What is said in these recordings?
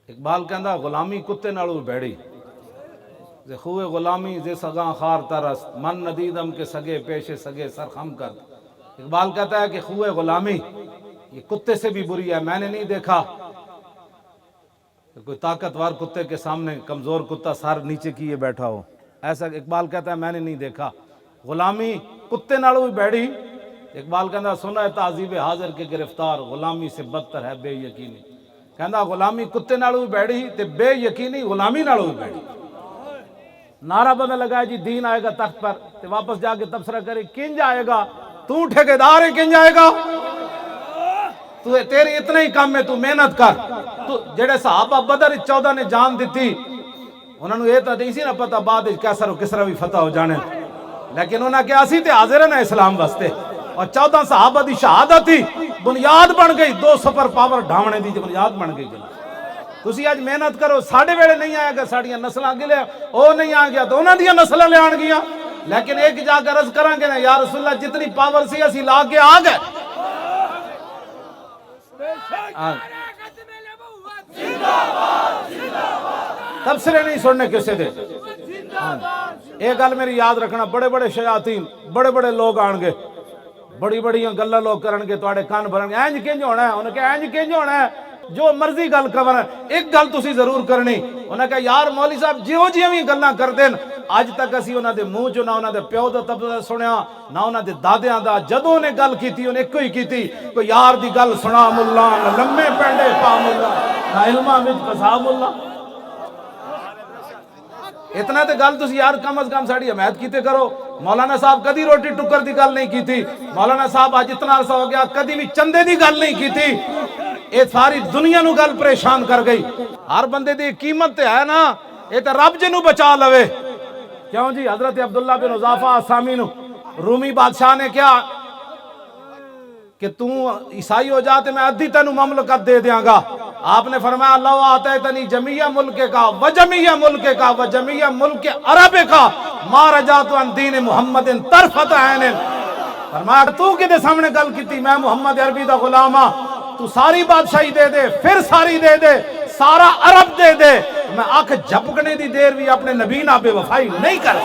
اقبال کہندا غلامی کتے نالوں بیڑی ز خوے غلامی ز سگاں خار ترس من ندیدم کے سگے پیش سگے سر خم کر. اقبال کہتا ہے کہ خوے غلامی یہ کتے سے بھی بری ہے. میں نے نہیں دیکھا کہ کوئی طاقتور کتے کے سامنے کمزور کتا سر نیچے کیے بیٹھا ہو. ایسا اقبال کہتا ہے میں نے نہیں دیکھا. غلامی کتے نالوں بھی بیڑی. اقبال کہتا سنا ہے تعذیب حاضر کے گرفتار غلامی سے بدتر ہے بے یقینی. کہندا غلامی کتے نالوں بھی بیڑی تے بے یقینی غلامی نالوں بھی بیڑی. نعرہ بندہ لگا جی دین آئے گا تخت پر تے واپس جا کے تبصرہ کرے کنج آئے گا. تو ٹھیکیدار ہے کنج آئے گا. تو تیری اتنا ہی کام ہے تو محنت کر. تو جڑے صحابہ بدر 14 نے جان دیتی انہوں نے یہ تو نہیں سی نہ پتا بعد کیسر و کسرا بھی فتح ہو جانے لیکن انہوں نے کہا اسی تے حاضر ہیں اسلام واسطے. اور 14 صحابہ دی شہادت تھی بنیاد بن گئی 2 سپر پاور ڈھاونے دی بنیاد بن گئی. تسی آج محنت کرو ساڑھے ویڑے نہیں آئے گا ساڑھیاں نسلیں گے لے او نہیں آ گیا تو انہاں دیاں نسلیں لے آن گیا. لیکن ایک جا کر عرض کریں گے نا یا رسول اللہ جتنی پاور سی اسی لا کے آ گئے. تبصرے نہیں سننے کسے دے. ایک گل میری یاد رکھنا بڑے بڑے شیاطین بڑے بڑے لوگ آن گے بڑی بڑی گلاں لوگ کرن گے تواڈے کان بھرن گے اینج کنج ہونا ہے. انہوں نے کہا اینج کنج ہونا ہے جو مرضی گل کرن ایک گل تسی ضرور کرنی. انہوں نے کہا یار مولوی صاحب جیو جیو بھی گلاں کر دین اج تک اسی انہاں دے منہ چوں نہ انہاں دے پیو دا تبصرہ سنیا نہ انہاں دے دادیاں دا. جدوں نے گل کیتی انہیں ایک ہی کیتی کوئی یار دی گل سنا ملا نہ لمے پینڈے پا ملا نہ علماں وچ پسا ملا. اتنا تے گل تسی یار کم از کم ساڑی حمایت کیتے کرو. مولانا صاحب کدی روٹی ٹکر دی گل نہیں کی تھی. مولانا صاحب آج اتنا عرصہ ہو گیا کدی بھی چندے دی گل نہیں کی تھی. یہ ساری دنیا نو گل پریشان کر گئی. ہر بندے دی قیمت تے ہے نا یہ تے رب جنو بچا لوے. کیوں جی حضرت عبداللہ بن حذافہ آسامی نو رومی بادشاہ نے کیا کہ تو عیسائی ہو جاتے میں ادھی تینو مملکت دے دیاں گا. آپ نے فرمایا اللہ آتیتنی جمیع ملک کا و جمیع ملک کا و جمیع ملک عرب کا ما رجعت عن دین محمد طرفت عین. فرمایا تو کدے سامنے گل کیتی میں محمد عربی دا غلام ہاں تو ساری بادشاہی دے دے پھر ساری دے دے سارا عرب دے دے میں آنکھ جھپکنے دی دیر بھی اپنے نبی نہ بے وفائی نہیں کر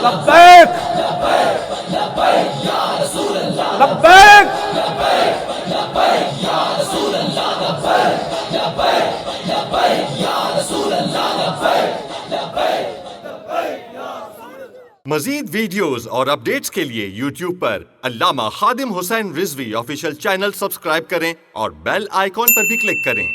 لبیک لبیک. مزید ویڈیوز اور اپڈیٹس کے لیے یوٹیوب پر علامہ Khadim Hussain Rizvi official channel subscribe کریں اور بیل آئیکن پر بھی کلک کریں.